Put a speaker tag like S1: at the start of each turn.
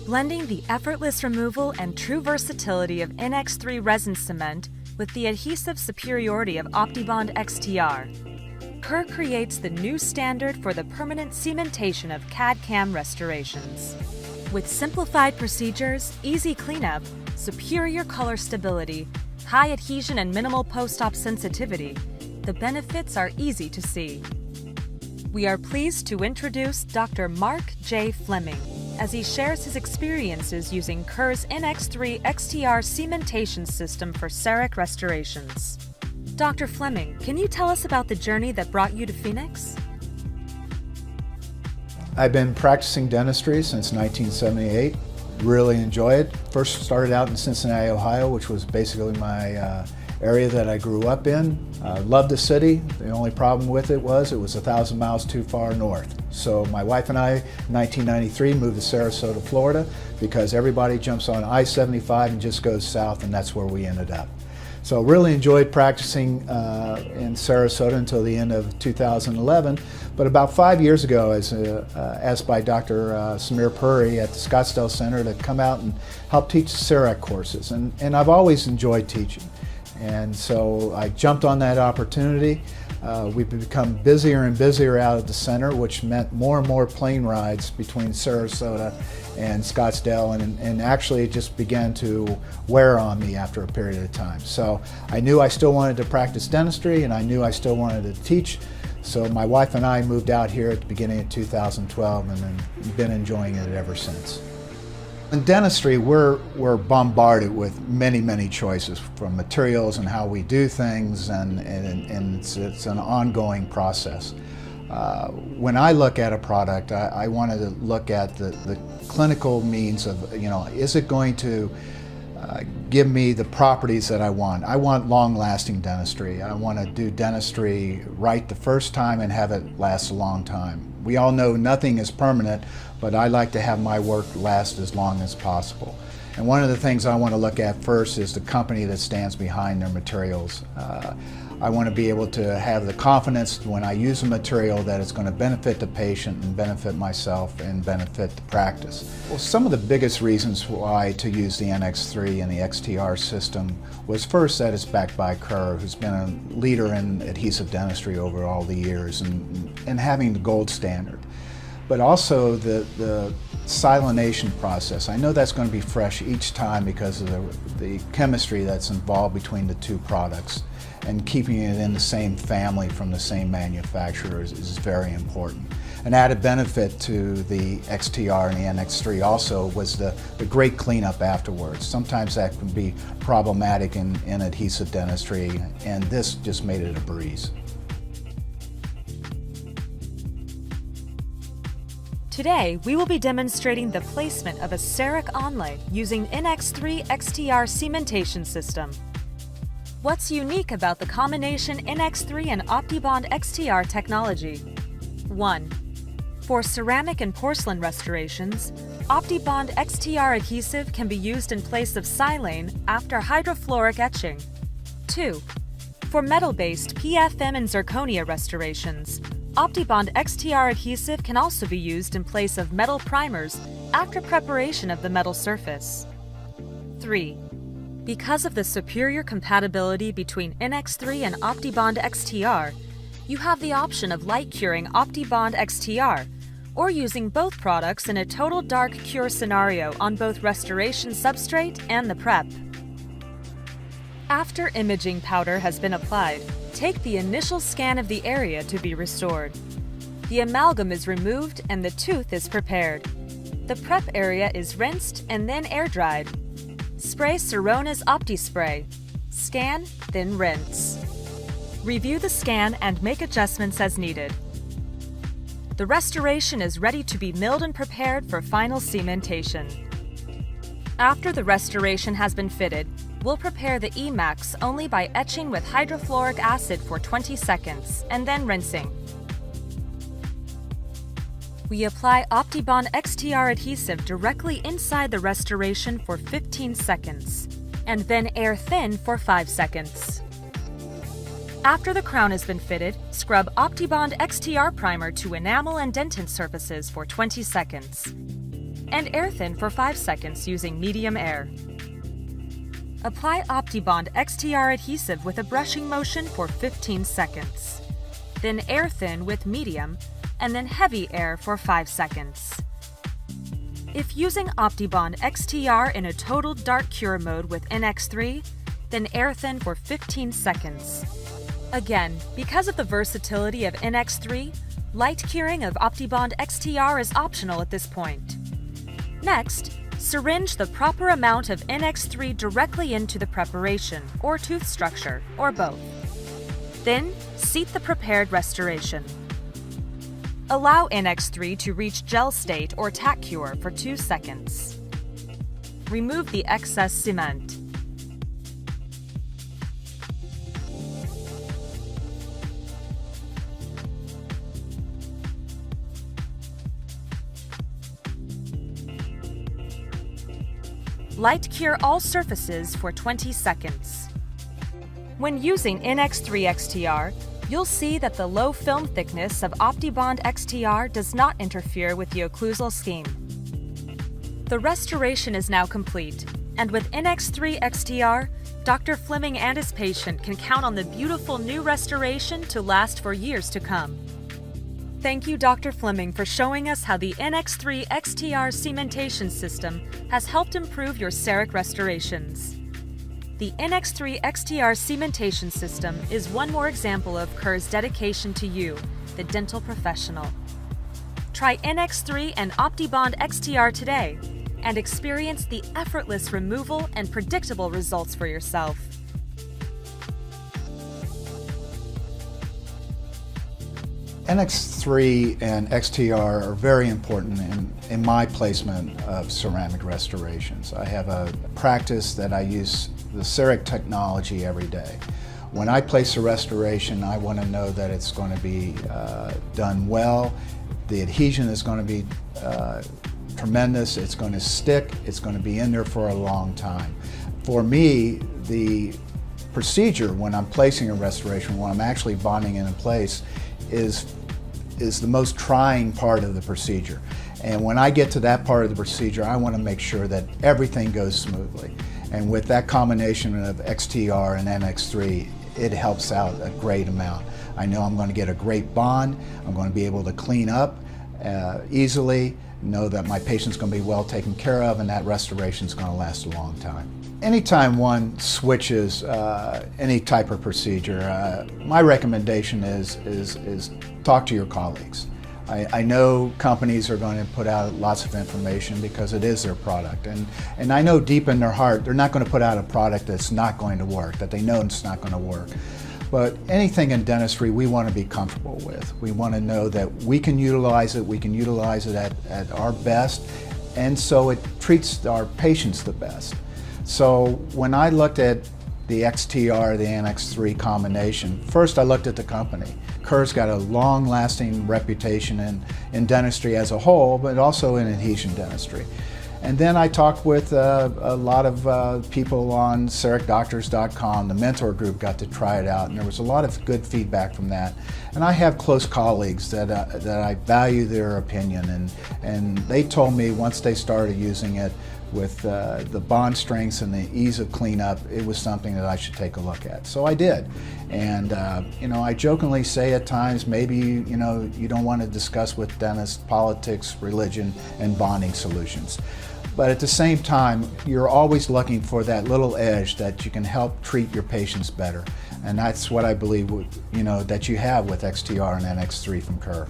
S1: blending the effortless removal and true versatility of NX3 resin cement with the adhesive superiority of OptiBond XTR. Kerr creates the new standard for the permanent cementation of CAD/CAM restorations. With simplified procedures, easy cleanup, superior color stability, high adhesion and minimal post-op sensitivity, the benefits are easy to see. We are pleased to introduce Dr. Mark J. Fleming as he shares his experiences using Kerr's NX3 XTR cementation system for CEREC restorations. Dr. Fleming, can you tell us about the journey that brought you to Phoenix?
S2: I've been practicing dentistry since 1978. Really enjoy it. First started out in Cincinnati, Ohio, which was basically my area that I grew up in. Loved the city. The only problem with it was 1,000 miles too far north. So my wife and I, in 1993, moved to Sarasota, Florida, because everybody jumps on I-75 and just goes south, and that's where we ended up. So really enjoyed practicing in Sarasota until the end of 2011. But about 5 years ago, I was asked by Dr. Samir Puri at the Scottsdale Center to come out and help teach CEREC courses. And I've always enjoyed teaching. And so I jumped on that opportunity. We've become busier and busier out at the center, which meant more and more plane rides between Sarasota and Scottsdale, and actually it just began to wear on me after a period of time. So I knew I still wanted to practice dentistry, and I knew I still wanted to teach. So my wife and I moved out here at the beginning of 2012, and then been enjoying it ever since. In dentistry, we're bombarded with many choices from materials and how we do things, and it's an ongoing process. When I look at a product, I wanted to look at the clinical means of, is it going to give me the properties that I want? I want long-lasting dentistry. I want to do dentistry right the first time and have it last a long time. We all know nothing is permanent, but I like to have my work last as long as possible. And one of the things I want to look at first is the company that stands behind their materials. I want to be able to have the confidence when I use a material that it's going to benefit the patient and benefit myself and benefit the practice. Well, some of the biggest reasons why to use the NX3 and the XTR system was first that it's backed by Kerr, who's been a leader in adhesive dentistry over all the years and having the gold standard. But also the silination process. I know that's going to be fresh each time because of the chemistry that's involved between the two products, and keeping it in the same family from the same manufacturer is very important. An added benefit to the XTR and the NX3 also was the great cleanup afterwards. Sometimes that can be problematic in adhesive dentistry, and this just made it a breeze.
S1: Today, we will be demonstrating the placement of a CEREC onlay using NX3 XTR cementation system. What's unique about the combination NX3 and OptiBond XTR technology? 1. For ceramic and porcelain restorations, OptiBond XTR adhesive can be used in place of silane after hydrofluoric etching. 2. For metal-based PFM and zirconia restorations, OptiBond XTR adhesive can also be used in place of metal primers after preparation of the metal surface. 3. Because of the superior compatibility between NX3 and OptiBond XTR, you have the option of light curing OptiBond XTR, or using both products in a total dark cure scenario on both restoration substrate and the prep. After imaging powder has been applied, take the initial scan of the area to be restored. The amalgam is removed and the tooth is prepared. The prep area is rinsed and then air-dried. Spray Serona's OptiSpray. Scan, then rinse. Review the scan and make adjustments as needed. The restoration is ready to be milled and prepared for final cementation. After the restoration has been fitted, we'll prepare the EMAX only by etching with hydrofluoric acid for 20 seconds and then rinsing. We apply OptiBond XTR adhesive directly inside the restoration for 15 seconds, and then air thin for 5 seconds. After the crown has been fitted, scrub OptiBond XTR primer to enamel and dentin surfaces for 20 seconds. and air thin for 5 seconds using medium air. Apply OptiBond XTR adhesive with a brushing motion for 15 seconds. Then air thin with medium, and then heavy air for 5 seconds. If using OptiBond XTR in a total dark cure mode with NX3, then air thin for 15 seconds. Again, because of the versatility of NX3, light curing of OptiBond XTR is optional at this point. Next, syringe the proper amount of NX3 directly into the preparation, or tooth structure, or both. Then, seat the prepared restoration. Allow NX3 to reach gel state or tack cure for 2 seconds. Remove the excess cement. Light cure all surfaces for 20 seconds. When using NX3 XTR, you'll see that the low film thickness of OptiBond XTR does not interfere with the occlusal scheme. The restoration is now complete, and with NX3 XTR, Dr. Fleming and his patient can count on the beautiful new restoration to last for years to come. Thank you, Dr. Fleming, for showing us how the NX3 XTR cementation system has helped improve your CEREC restorations. The NX3 XTR cementation system is one more example of Kerr's dedication to you, the dental professional. Try NX3 and OptiBond XTR today and experience the effortless removal and predictable results for yourself.
S2: NX3 and XTR are very important in my placement of ceramic restorations. I have a practice that I use the CEREC technology every day. When I place a restoration, I want to know that it's going to be done well, the adhesion is going to be tremendous, it's going to stick, it's going to be in there for a long time. For me, the procedure when I'm placing a restoration, when I'm actually bonding it in place, is the most trying part of the procedure. And when I get to that part of the procedure, I want to make sure that everything goes smoothly. And with that combination of XTR and NX3, it helps out a great amount. I know I'm going to get a great bond, I'm going to be able to clean up easily, know that my patient's going to be well taken care of, and that restoration is going to last a long time. Anytime one switches any type of procedure, my recommendation is talk to your colleagues. I know companies are going to put out lots of information because it is their product, and I know deep in their heart they're not going to put out a product that's not going to work, that they know it's not going to work. But anything in dentistry we want to be comfortable with. We want to know that we can utilize it at our best, and so it treats our patients the best. So when I looked at the XTR, the NX3 combination, first I looked at the company. Kerr's got a long-lasting reputation in dentistry as a whole, but also in adhesion dentistry. And then I talked with a lot of people on CERECdoctors.com. The mentor group got to try it out, and there was a lot of good feedback from that. And I have close colleagues that I value their opinion, and they told me once they started using it with the bond strengths and the ease of cleanup, it was something that I should take a look at. So I did. And you know, I jokingly say at times, maybe you know, you don't want to discuss with dentists politics, religion, and bonding solutions. But at the same time, you're always looking for that little edge that you can help treat your patients better. And that's what I believe, you know, that you have with XTR and NX3 from Kerr.